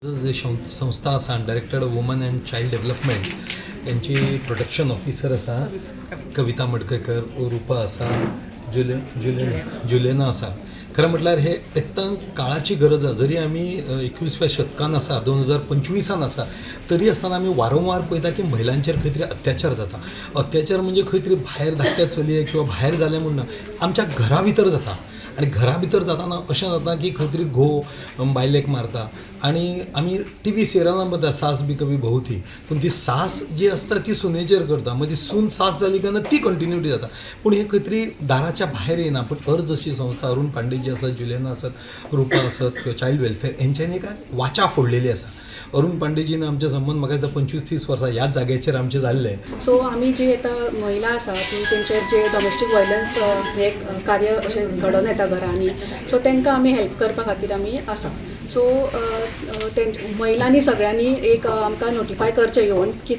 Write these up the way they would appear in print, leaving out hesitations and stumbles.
जे संस्था आसा director woman end child development यांची प्रोटेक्शन ऑफिसर आसा कविता मडकयकर, रुपा आसा, जुलेना आसा. खरं म्हटल्यार हे अत्यंत काळाची गरज आहे. जरी आम्ही 21व्या शतकान आसा, 2025 आसा, तरी आसतना आम्ही वारंवार पळयता की महिलांचेर खंय तरी अत्याचार जाता. अत्याचार म्हणजे खंय तरी भायर धाकट्या चलये किंवा भायर जाले म्हूण ना, आमच्या घरा भितर जाता. आणि घरा भितर जाताना अशें जाता की खंय तरी घोव बायलेक मारता. आणि आमी टी व्ही सिरियलां बद्दल सास भी कभी बहू थी, पूण ती सास जी आसता ती सुनेचेर करता, मागीर सून सास जाली काय ना ती कंटिन्युटी जाता. पूण हे खंय तरी दाराच्या भायर येना. पूण अर्ज अशी संस्था अरुण पांडे जी आसा, जुलेना आसत, रुपा आसत किंवा चायल्ड वेलफेअर यांच्यानी एक वाचा फोडलेली आसा. अरुण पांडेजीन आमचे संबंध म्हाका दिसता 25-30 वर्सां ह्याच जाग्याचेर आमचे जाल्ले. सो आमी जी आतां महिला आसा ती तेंचेर जे डोमेस्टीक वायलन्स हे कार्य अशें घडोवन येता घरांनी, सो तांकां आमी हेल्प करपा खातीर आमी आसा. सो महिलांनी सगळ्यांनी एक आमकां नोटिफाय करचें येवन की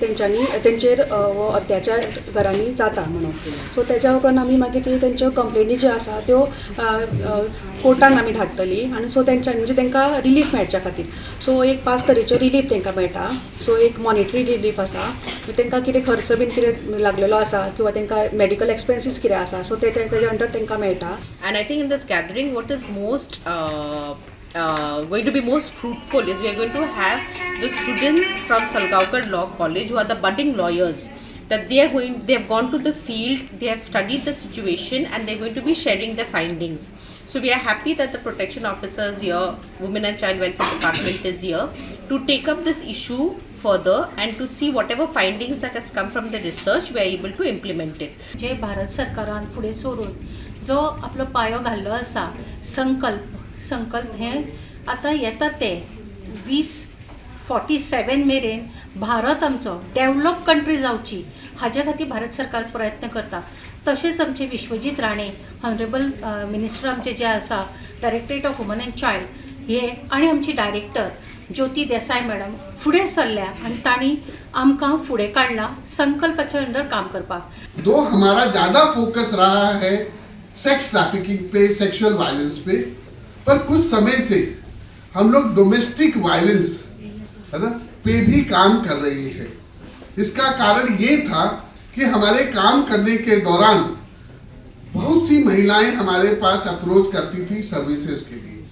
तेंचेर हो अत्याचार घरांनी जाता म्हणून. सो तेज्या उपरांत आमी मागीर ती तेंच्यो कंप्लेनी ज्यो आसा त्यो कोर्टान आमी धाडटली. आनी सो म्हणजे तांकां रिलीफ मेळच्या खातीर सो एक 5 तरेच्यो रिलीफ तांकां मेळटा. सो एक मॉनिटरी रिलीफ आसा, तांकां कितें खर्च बीन कितें लागलेलो आसा किंवा तांकां मेडिकल एक्सपेन्सीस कितें आसा सो तेज्या अंडर तांकां मेळटा. And I think in this gathering, what is most going to be most fruitful is we are going to have the students from Salgaonkar Law College who are the budding lawyers. That they have gone to the field, they have studied the situation, and they are going to be sharing their findings. So we are happy that the protection officers here, Women and Child Welfare Department is here to take up this issue further and to see whatever findings that has come from the research, we are able to implement it. जे भारत सरकारान फुडें सोडून जो आपलो पांयो घाल्लो आसा संकल्प हे आतां येता ते 2047 मेरेन भारत आमचो डेव्हलप कंट्री जावची हाजे खातीर भारत सरकार प्रयत्न करता. तशेंच आमचे विश्वजीत राणे हॉनरेबल मिनिस्टर आमचे जे आसा directorate of woman end child हे आनी आमची डायरेक्टर ज्योती देसाई मॅडम फुडें सरल्या आनी तांणी आमकां फुडें काडला संकल्पाच्या अंडर काम करपाक. दो हमारा ज़्यादा फोकस रहा है सेक्स ट्रैफिकिंग पे, सेक्सुअल वायलेंस पे, पर कुछ समय से हम लोग डोमेस्टिक वायलेंस है ना पे भी काम कर रहे हैं. इसका कारण ये था कि हमारे काम करने के दौरान बहुत सी महिलाएं हमारे पास अप्रोच करती थी सर्विसेज के लिए.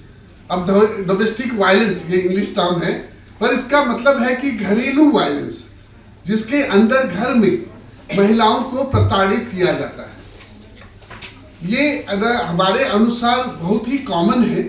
अब डोमेस्टिक वायलेंस ये इंग्लिश टर्म है, पर इसका मतलब है कि घरेलू वायलेंस जिसके अंदर घर में महिलाओं को प्रताड़ित किया जाता है. ये अगर हमारे अनुसार बहुत ही कॉमन है.